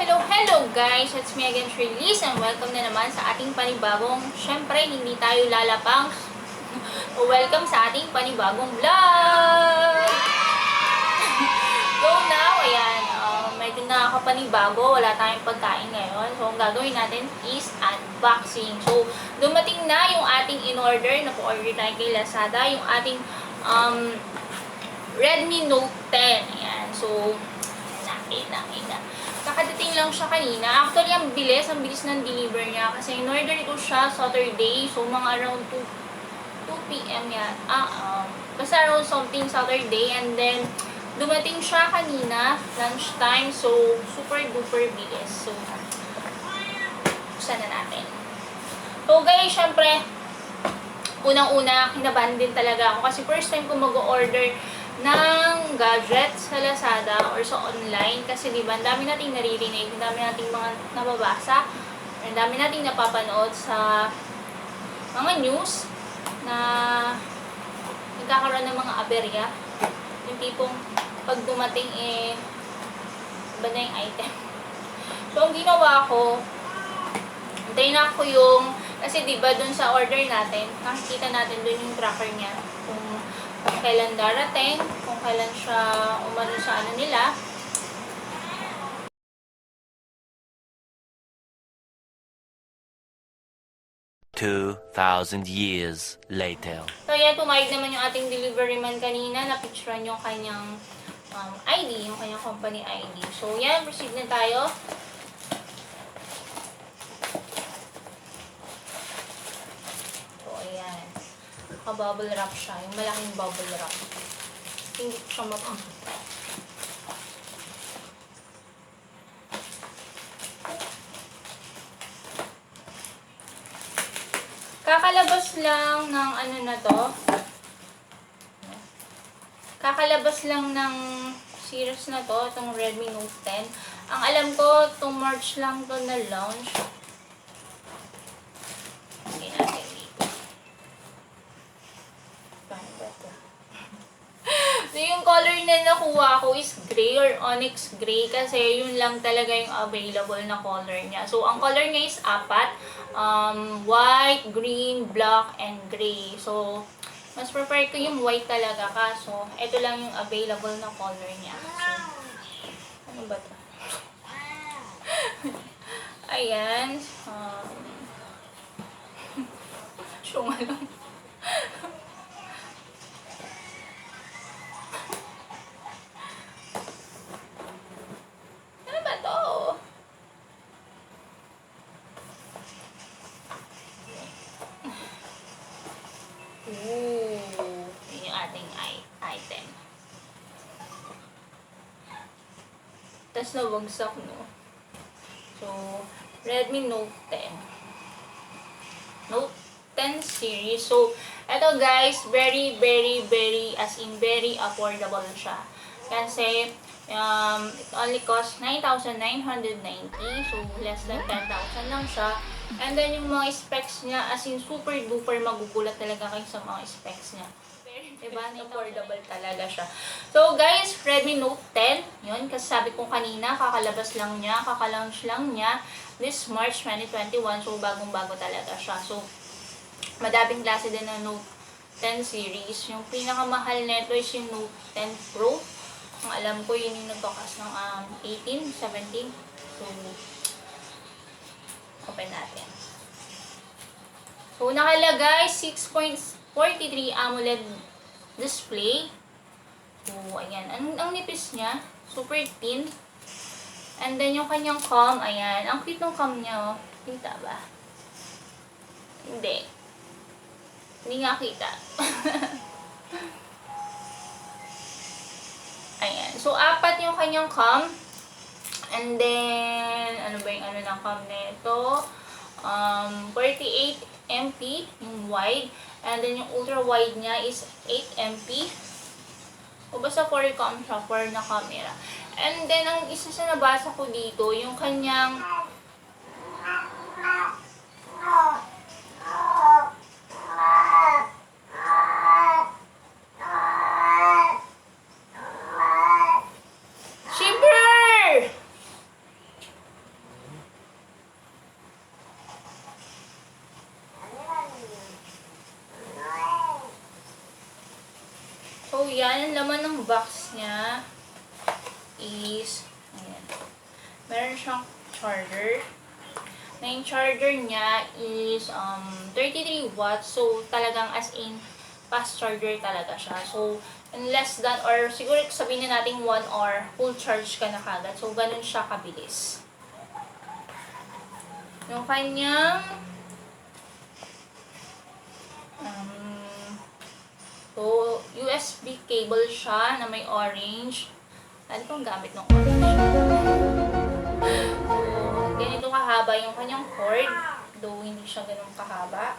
Hello guys! It's me again, Shirley, and welcome na naman sa ating panibagong, syempre hindi tayo lalapang, welcome sa ating panibagong vlog! So now, ayan, medyo nakakapanibago, wala tayong pagkain ngayon. So ang gagawin natin is unboxing. So dumating na yung ating in-order, na-order tayo kay Lazada, yung ating Redmi Note 10. Ayan, so nakita. Kakadating lang siya kanina. Actually, ang bilis ng deliver niya. Kasi in-order ito siya Saturday. So, mga around 2 p.m. yan. Basta around something Saturday. And then, dumating siya kanina, lunchtime. So, super duper bilis. So, buksan na natin. So, guys, syempre, unang-una, kinabahan din talaga ako. Kasi first time ko mag-order ng gadgets sa Lazada or sa online. Kasi diba, ang dami nating naririnig, ang dami nating mga nababasa, ang dami nating napapanood sa mga news na nagkakaroon ng mga aberya. Yung tipong pag dumating iba na yung item. So, ang ginawa ko, hintayin na ako yung, kasi diba dun sa order natin, nakikita natin dun yung tracker niya, kung kailan darating, kung kailan siya umano sa ano nila. $2,000 years later. So yan, pumayag naman yung ating delivery man kanina, na-picturean yung kanyang ID, yung kanyang company ID. So yan, proceed na tayo. So ayan, naka-bubble wrap siya, yung malaking bubble wrap. Hindi ko siya mapapatay. Kakalabas lang ng ano na to. Kakalabas lang ng series na to, itong Redmi Note 10. Ang alam ko, itong March lang to na launch. Hindi natin dito. Paano ba ito? So, yung color na nakuha ko is gray or onyx gray kasi yun lang talaga yung available na color niya. So, ang color niya is apat. White, green, black, and gray. So, mas prefer ko yung white talaga kaso ito lang yung available na color niya. So, ano ba ito? Ayan. Syunga lang. Yun yung ating item. Tapos nabagsak, no? So, Redmi Note 10. Note 10 series. So, eto guys, very as in very affordable siya. Kasi, it only cost 9,990. So, less than 10,000 lang siya. And then, yung mga specs niya, as in, super duper magugulat talaga kayo sa mga specs niya. Diba? Affordable talaga siya. So, guys, Redmi Note 10. Yun, kasi sabi ko kanina, kakalabas lang niya, kakalaunch lang niya this March 2021. So, bagong-bago talaga siya. So, madaming klase din ng Note 10 series. Yung pinakamahal nito is yung Note 10 Pro. Ang alam ko, yun yung nagkakas ng 18, 17. So, open natin. So, nakalagay 6.43 AMOLED display. So, ayan. Ang nipis niya. Super thin. And then, yung kanyang cam, ayan. Ang cute ng cam niya, oh. Kita ba? Hindi. Hindi nga kita. Ayan. So, apat yung kanyang cam. And then, ano ba yung ano ng cam nito? 48 MP yung wide. And then, yung ultra-wide niya is 8 MP. O basta 4 cam siya, 4 na camera. And then, ang isa sa nabasa ko dito, yung kanyang laman ng box niya is, ayan, meron siyang charger. Na yung charger niya is 33 watts. So, talagang as in, fast charger talaga siya. So, in less than, or siguro sabihin na natin 1 hour, full charge ka na kagad. So, ganun siya kabilis. Yung kanyang so, USB cable siya na may orange. Ano pong gamit ng orange? So, ganito kahaba yung kanyang cord. Though, hindi siya ganun kahaba.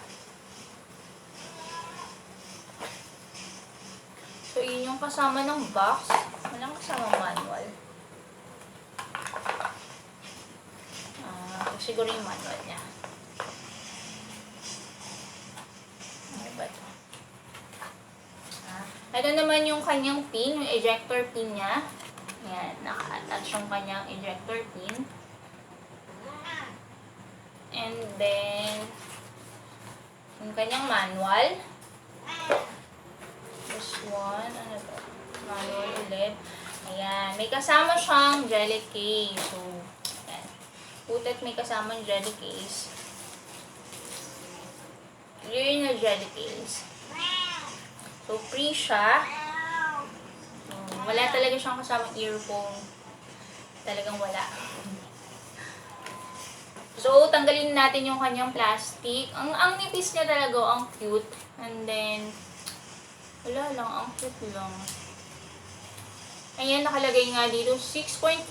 So, yun yung kasama ng box. Walang kasama manual. Siguro yung manual niya. Ano ba ito? Ito naman yung kanyang pin, yung ejector pin niya. Ayan, naka-attach yung kanyang ejector pin. And then, yung kanyang manual. This one, ano ba? Manual ulit. Ayan, may kasama siyang jelly case. So, ayan. Putet may kasamang jelly case. Yun yung jelly case. So, free siya. Wala talaga siyang kasamang earphone. Talagang wala. So, tanggalin natin yung kanyang plastic. Ang nipis niya talaga, ang cute. And then, wala lang, ang cute lang. Ayan, nakalagay nga dito, 6.43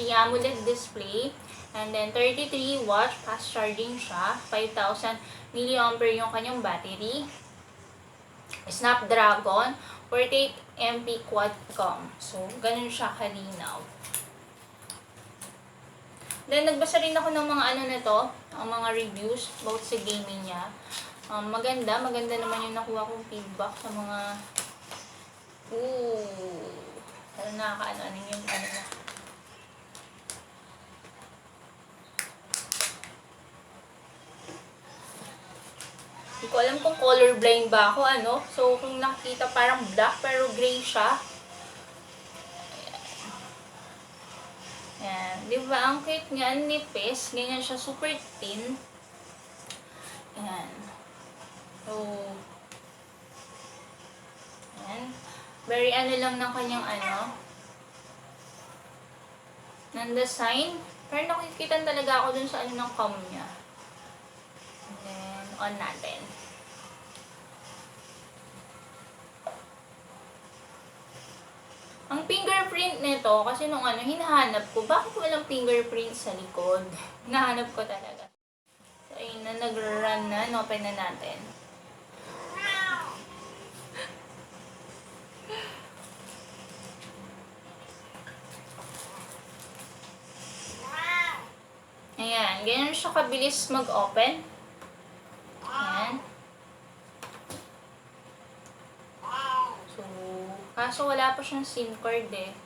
AMOLED display. And then, 33 watts, fast charging siya. 5,000 mAh yung kanyang battery. Snapdragon, 48MP quad-com. So, ganun siya kalinaw. Then, nagbasa rin ako ng mga ano na to, ang mga reviews about sa gaming niya. Maganda naman yung nakuha kong feedback sa mga nakakaano yung ano na. Hindi ko alam kung colorblind ba ako, ano. So, kung nakikita parang black pero gray siya. Ayan. Di ba? Ang cute niya, ang nipis. Ganyan siya, super thin. Ayan. So, ayan. Very ano lang ng kanyang ano. Ng design. Pero nakikita talaga ako dun sa ano ng cam niya. And then, on natin. Ang fingerprint nito, kasi nung ano, hinahanap ko, bakit walang fingerprint sa likod? Hinahanap ko talaga. So, ayun na, nag-run na. Open na natin. Ayan, ganyan siya kabilis mag-open. Ayan. So, kaso wala pa siyang SIM card eh.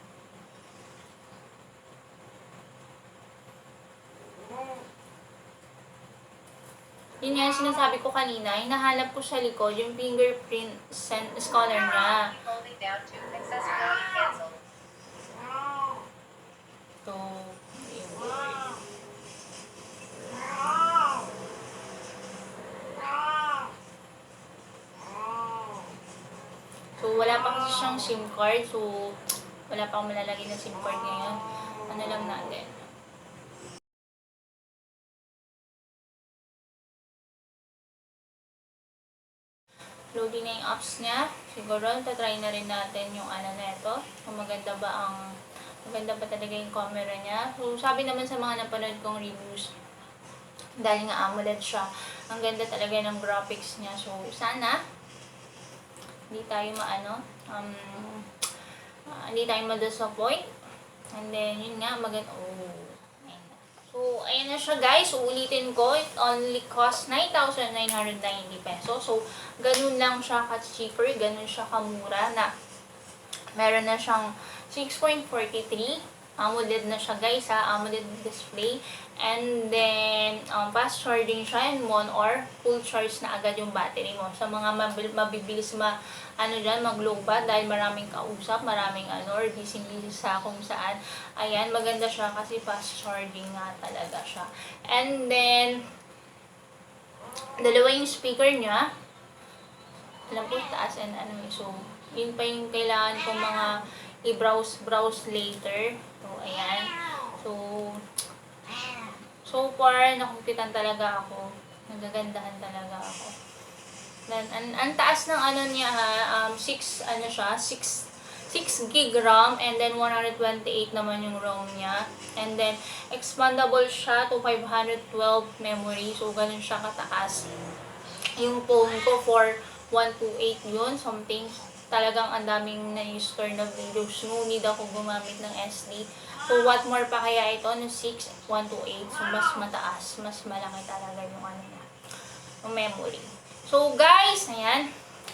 Yun nga, sinasabi ko kanina, hinahanap ko sa likod yung fingerprint scholar niya. So, wala pa kasi siyang SIM card. So, wala pa akong malalagay ng SIM card ngayon. Ano lang natin. Loading na yung apps niya. Siguro, tatry na rin natin yung ano na ito. Kung maganda ba talaga yung camera niya. So, sabi naman sa mga napanood kong reviews, dahil nga AMOLED siya, ang ganda talaga ng graphics niya. So, sana, hindi tayo hindi tayo ma-disappoint. And then, yun nga, maganda. So, ayan na siya guys. Uulitin ko, it only cost 9,990 pesos. So, ganun lang siya ka-cheaper, ganun siya kamura na meron na siyang 6.43 AMOLED na siya guys ha, AMOLED display. And then, fast charging siya and 1 hour, full charge na agad yung battery mo. Sa mga mabibilis mag-lowbat dahil maraming kausap, maraming or busy sa kung saan. Ayan, maganda siya kasi fast charging nga talaga siya. And then, dalawa yung speaker niya. Alam ko, taas and so, yun pa yung kailangan kong mga i-browse later. So, ayan. So far, nakupitan talaga ako. Nagagandahan talaga ako. Then, ang taas ng niya ha, 6 gig RAM and then 128 naman yung ROM niya. And then, expandable siya to 512 memory. So, ganun siya kataas. Yung phone ko for 128 yun, something. Talagang ang daming na-store na videos. No need ako gumamit ng SD. So, what more pa kaya ito? No, 6, 128. So, mas mataas. Mas malaki talaga yung niya. Yung memory. So, guys, ayan.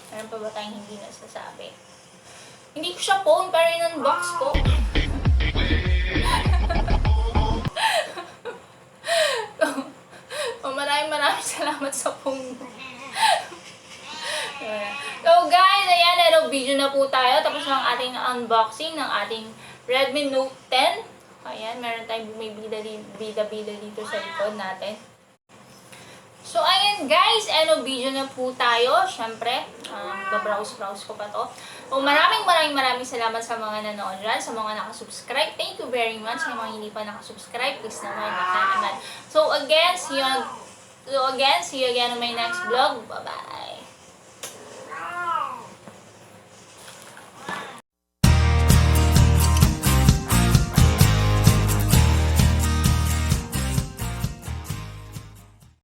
Meron pa ba tayong hindi nasasabi? Hindi ko siya phone, pero yun ang box ko. So, maraming salamat sa phone mo. So guys, ayan, video na po tayo. Tapos ang ating unboxing ng ating Redmi Note 10. Ayan, meron tayong bumibida dito sa likod natin. So ayan guys, video na po tayo. Siyempre, babrowse ko pa to. So maraming salamat sa mga nanood dyan, sa mga nakasubscribe. Thank you very much. Sa mga hindi pa nakasubscribe, please naman, naman. So again, see you again on my next vlog. Bye-bye!